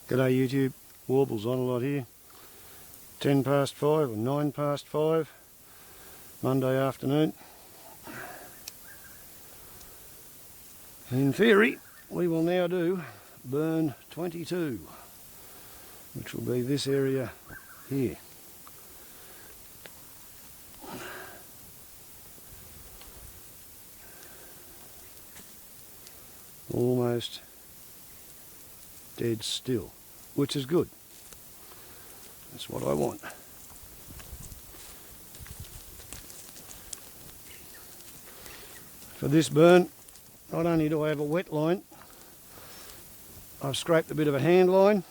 G'day YouTube, warbles on a lot here. 10 past 5 or 9 past 5, Monday afternoon. In theory, we will now do burn 22, which will be this area here. Almost dead still, which is good. That's what I want. For this burn, not only do I have a wet line, I've scraped a bit of a hand line.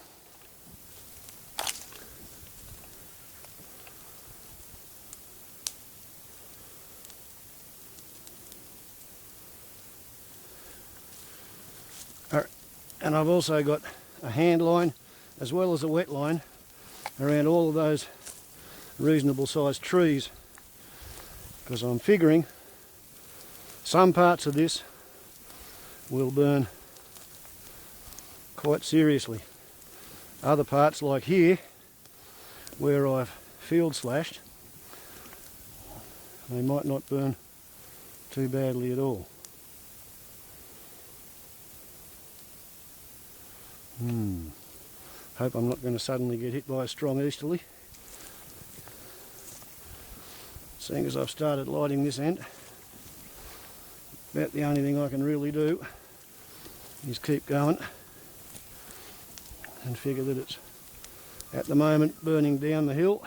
And I've also got a hand line as well as a wet line around all of those reasonable sized trees, because I'm figuring some parts of this will burn quite seriously. Other parts, like here where I've field slashed, they might not burn too badly at all. Hope I'm not going to suddenly get hit by a strong easterly. Seeing as I've started lighting this end, about the only thing I can really do is keep going and figure that it's at the moment burning down the hill.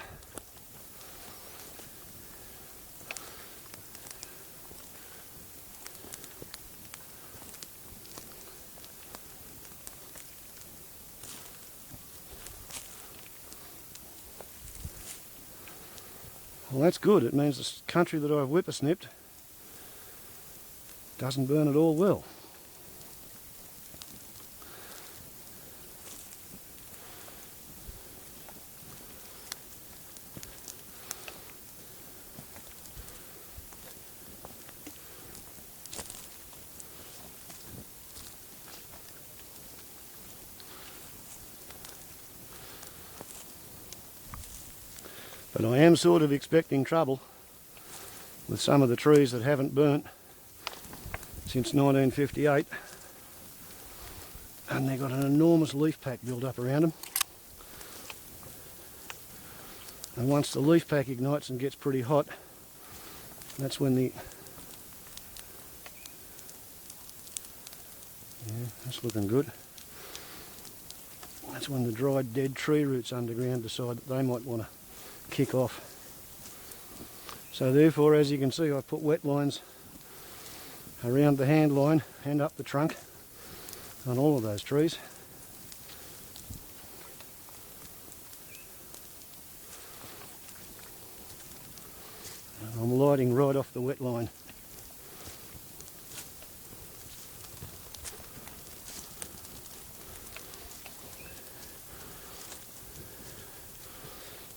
Well, that's good. It means the country that I've whippersnipped doesn't burn at all well. But I am sort of expecting trouble with some of the trees that haven't burnt since 1958, and they've got an enormous leaf pack built up around them. And once the leaf pack ignites and gets pretty hot, that's when that's looking good. That's when the dried dead tree roots underground decide that they might want to kick off. So therefore, as you can see, I've put wet lines around the hand line and up the trunk on all of those trees. And I'm lighting right off the wet line.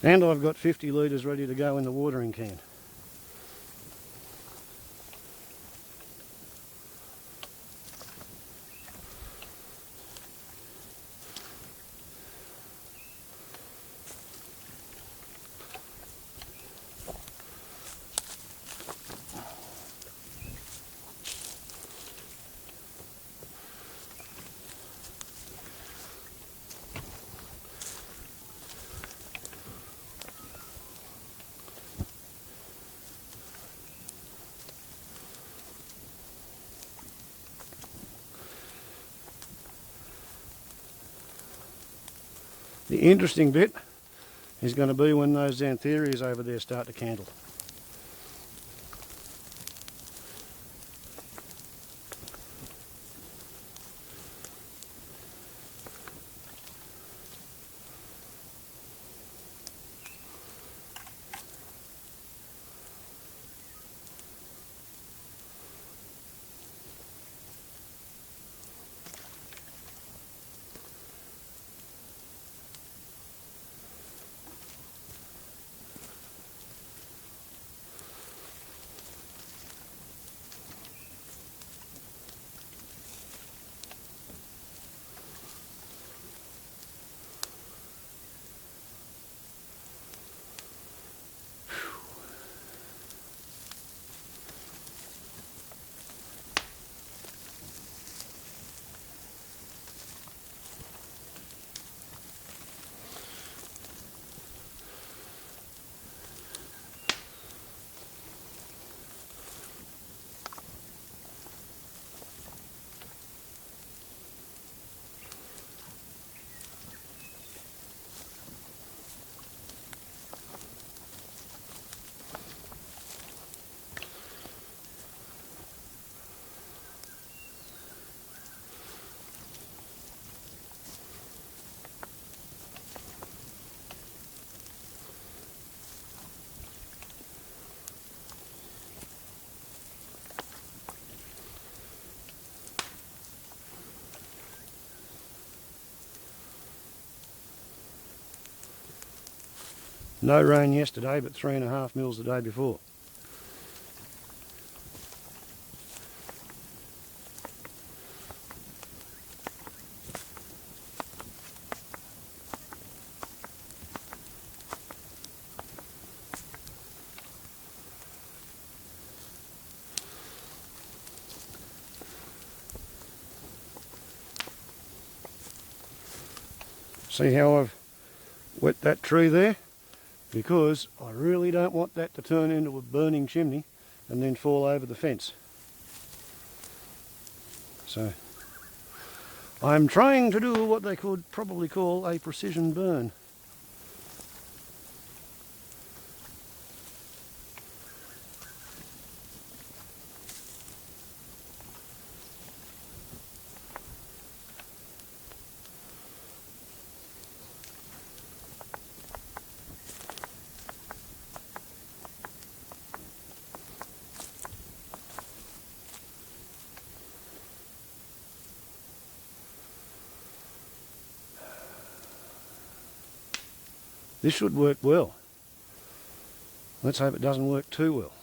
And I've got 50 litres ready to go in the watering can. The interesting bit is going to be when those Xantherias over there start to candle. No rain yesterday, but 3.5 mils the day before. See how I've wet that tree there? Because I really don't want that to turn into a burning chimney and then fall over the fence. So I'm trying to do what they could probably call a precision burn. This should work well. Let's hope it doesn't work too well.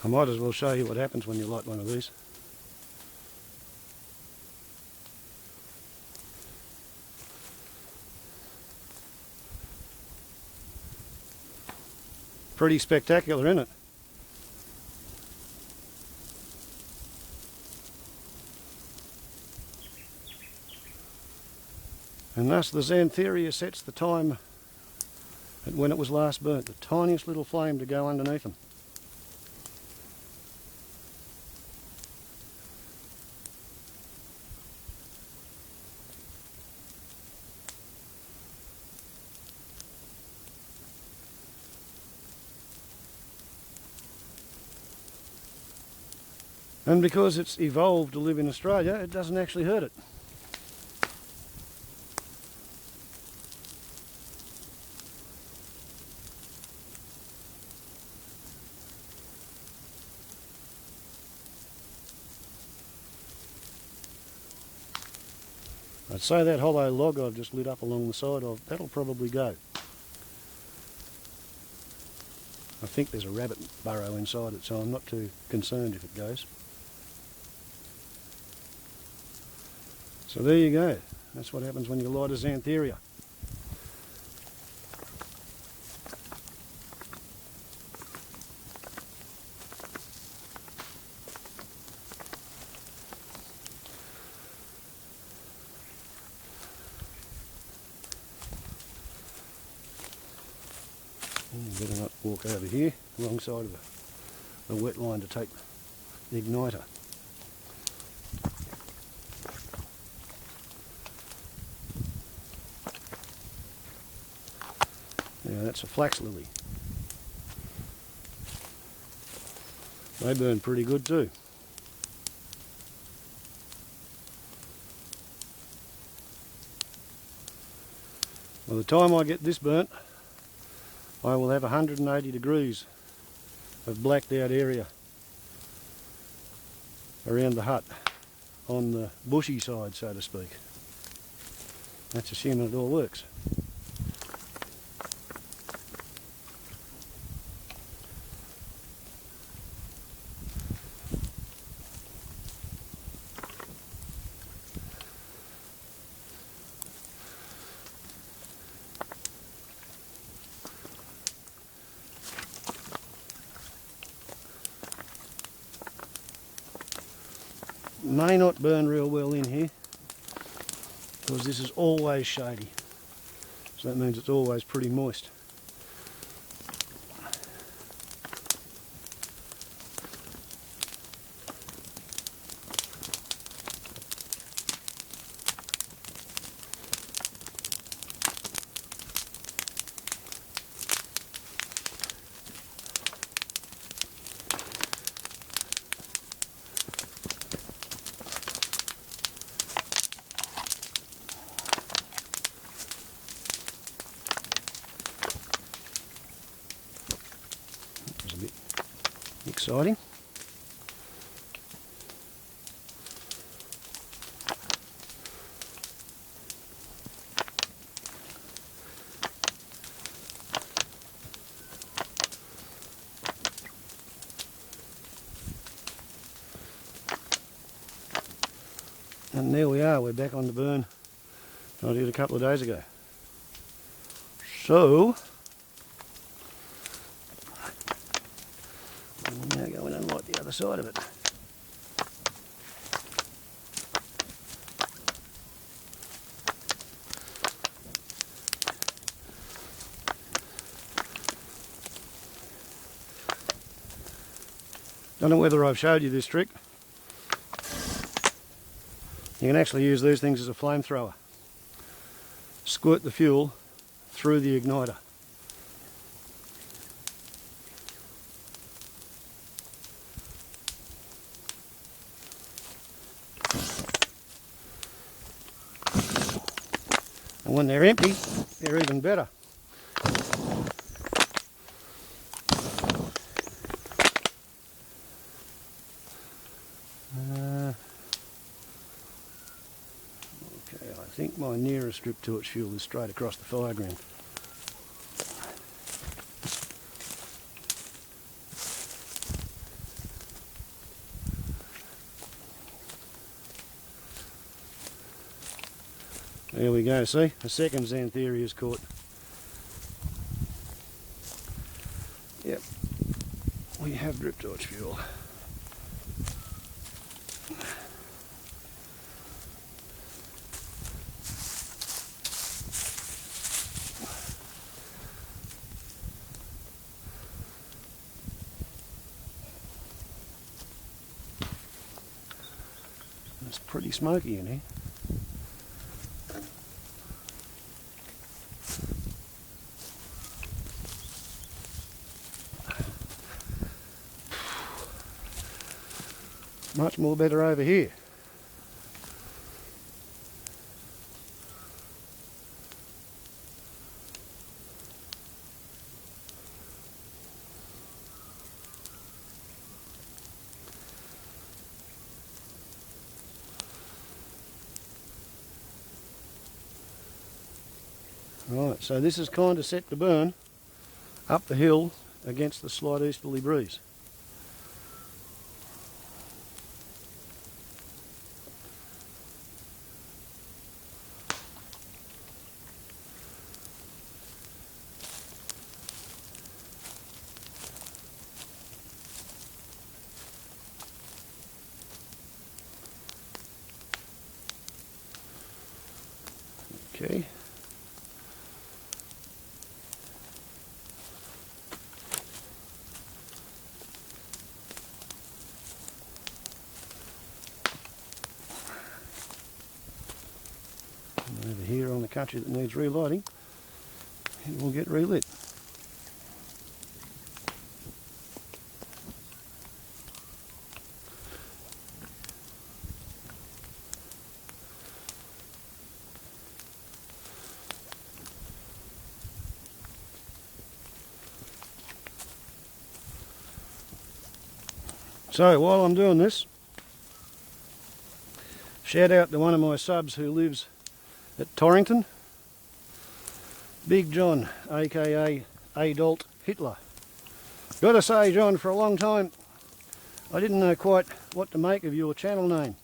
I might as well show you what happens when you light one of these. Pretty spectacular, isn't it? And thus the Xantherias sets the time at when it was last burnt, the tiniest little flame to go underneath them. And because it's evolved to live in Australia, it doesn't actually hurt it. I'd say that hollow log I've just lit up along the side of, that'll probably go. I think there's a rabbit burrow inside it, so I'm not too concerned if it goes. So there you go. That's what happens when you light a Xantheria. Better not walk over here alongside of the wetline to take the igniter. Yeah, that's a flax lily. They burn pretty good too. By the time I get this burnt, I will have 180 degrees of blacked out area around the hut on the bushy side, so to speak. That's assuming it all works. May not burn real well in here because this is always shady, so that means it's always pretty moist. exciting. And there we are, we're back on the burn I did a couple of days ago. So, we'll now go in and light the other side of it. Don't know whether I've showed you this trick. You can actually use these things as a flamethrower. Squirt the fuel through the igniter. And when they're empty, they're even better. Okay, I think my nearest Driptorch-Fuel is straight across the fireground. There we go, see? A second Xantherias caught. Yep, we have Driptorch-Fuel. It's pretty smoky in here. Much more better over here. Right, so this is kind of set to burn up the hill against the slight easterly breeze. Okay. And over here on the country that needs relighting, it will get relit. So while I'm doing this, shout out to one of my subs who lives at Torrington, Big John, aka Adult Hitler. Gotta say, John, for a long time I didn't know quite what to make of your channel name.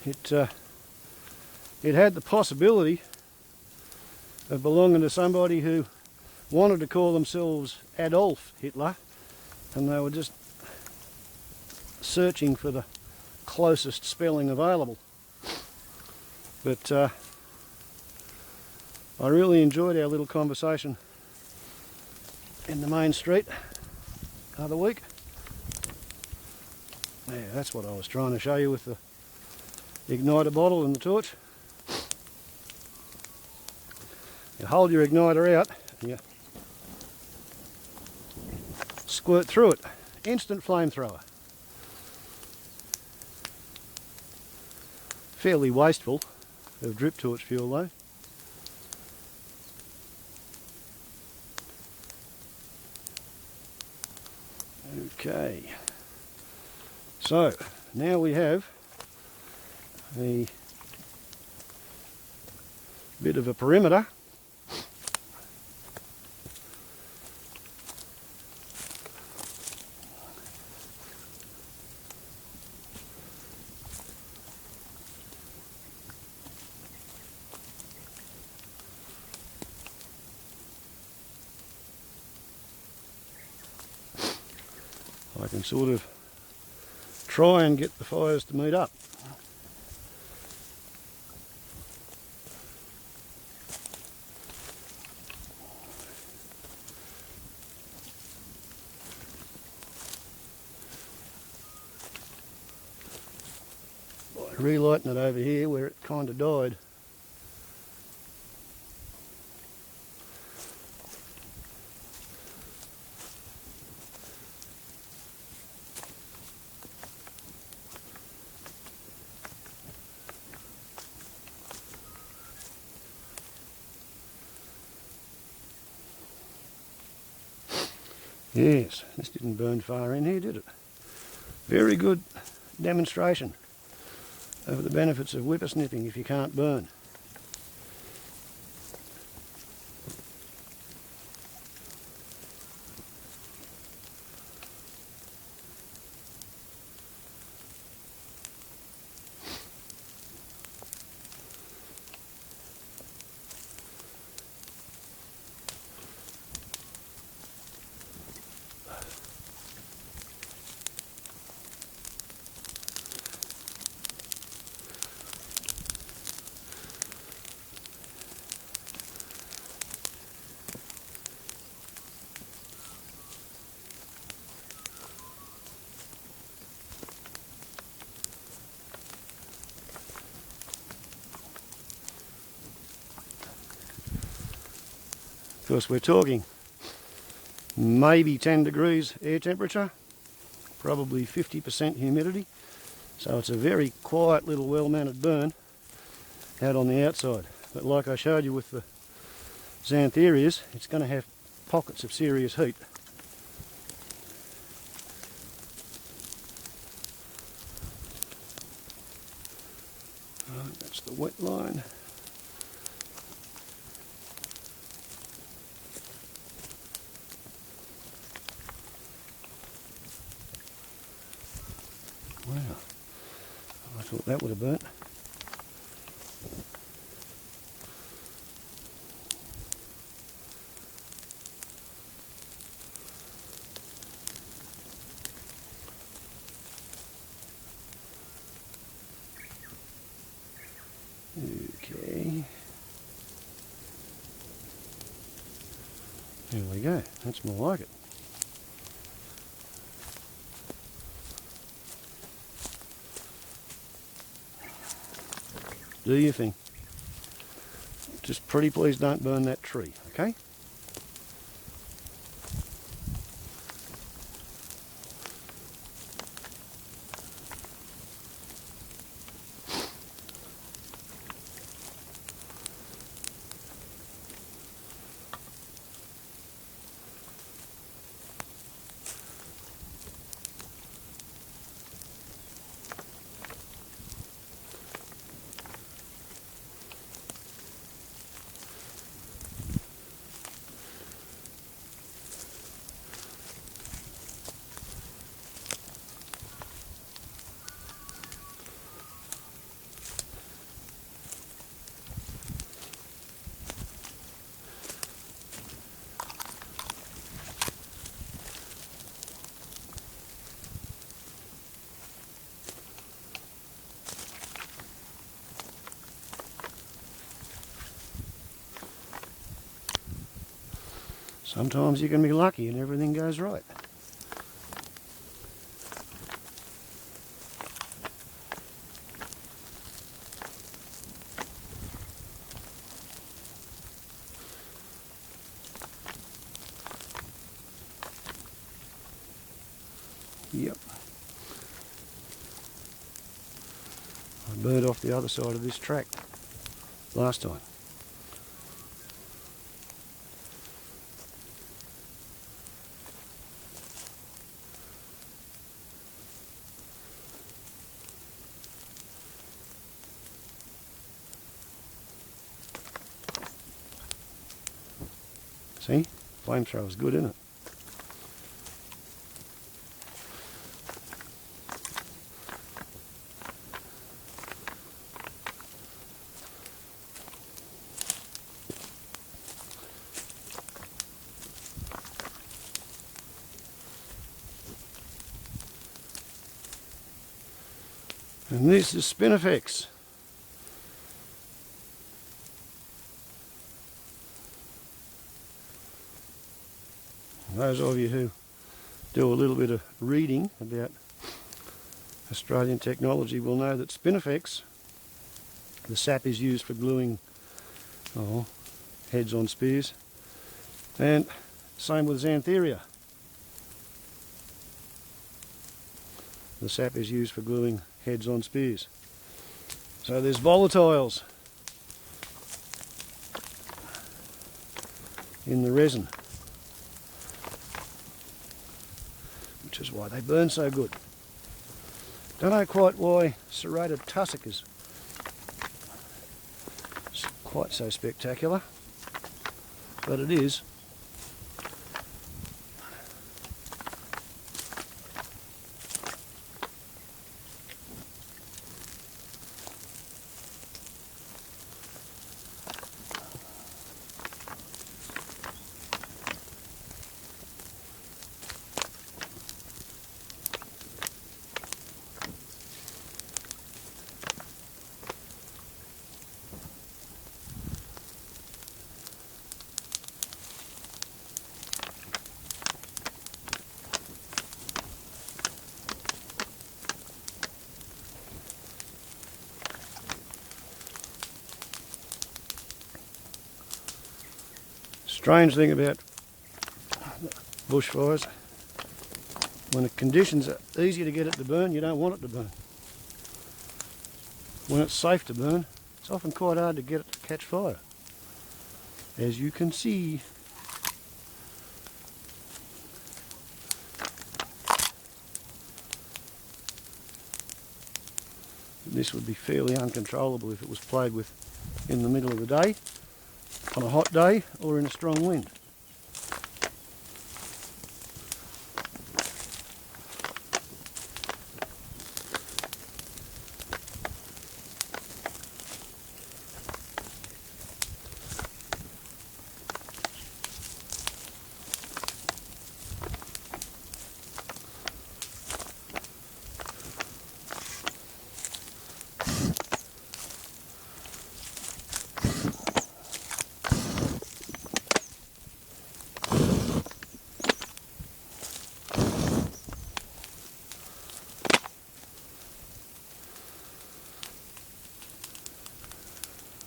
It had the possibility of belonging to somebody who wanted to call themselves Adolf Hitler, and they were just searching for the closest spelling available. But I really enjoyed our little conversation in the main street the other week. Yeah, that's what I was trying to show you with the igniter bottle and the torch. You hold your igniter out and you squirt through it. Instant flamethrower. Fairly wasteful of Driptorch-Fuel though. Okay, so now we have a bit of a perimeter. I can sort of try and get the fires to meet up. By relighting it over here where it kind of died. Yes, this didn't burn far in here, did it? Very good demonstration of the benefits of whippersnipping if you can't burn. Of course, we're talking maybe 10 degrees air temperature, probably 50% humidity, so it's a very quiet little well-mannered burn out on the outside. But like I showed you with the Xantherias, it's going to have pockets of serious heat. Right, that's the Wetline. Wow, I thought that would have burnt. Okay, there we go, that's more like it. Do your thing. Just pretty please don't burn that tree, okay? Sometimes you can be lucky and everything goes right. Yep. I burned off the other side of this track last time. See, flamethrower's good, isn't it? And this is Spinifex. Those of you who do a little bit of reading about Australian technology will know that Spinifex, the sap is used for gluing heads on spears, and same with Xantheria. The sap is used for gluing heads on spears. So there's volatiles in the resin, which is why they burn so good. Don't know quite why serrated tussock is quite so spectacular, but it is. Strange thing about bushfires, when the conditions are easy to get it to burn, you don't want it to burn. When it's safe to burn, it's often quite hard to get it to catch fire, as you can see. This would be fairly uncontrollable if it was played with in the middle of the day, on a hot day, or in a strong wind.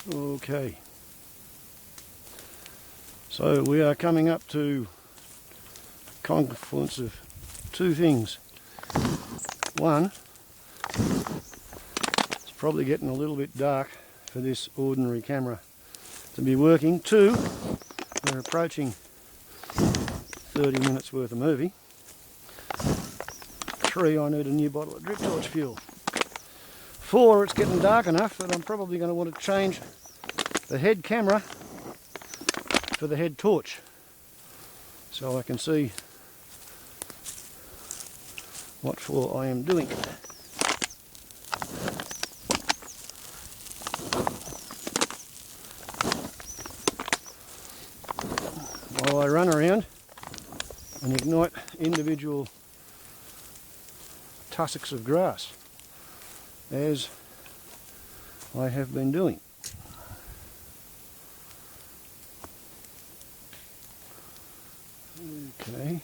Okay, so we are coming up to a confluence of two things. One, it's probably getting a little bit dark for this ordinary camera to be working. Two, we're approaching 30 minutes worth of movie. Three, I need a new bottle of Driptorch-Fuel. Four, it's getting dark enough that I'm probably going to want to change the head camera for the head torch, so I can see what for I am doing. While I run around and ignite individual tussocks of grass, as I have been doing. Okay,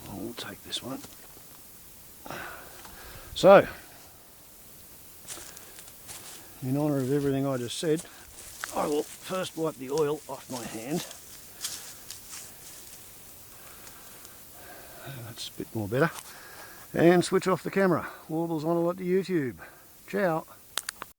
I'll take this one. So, in honour of everything I just said, I will first wipe the oil off my hand. That's a bit more better. And switch off the camera. Warbles on a lot to YouTube. Ciao.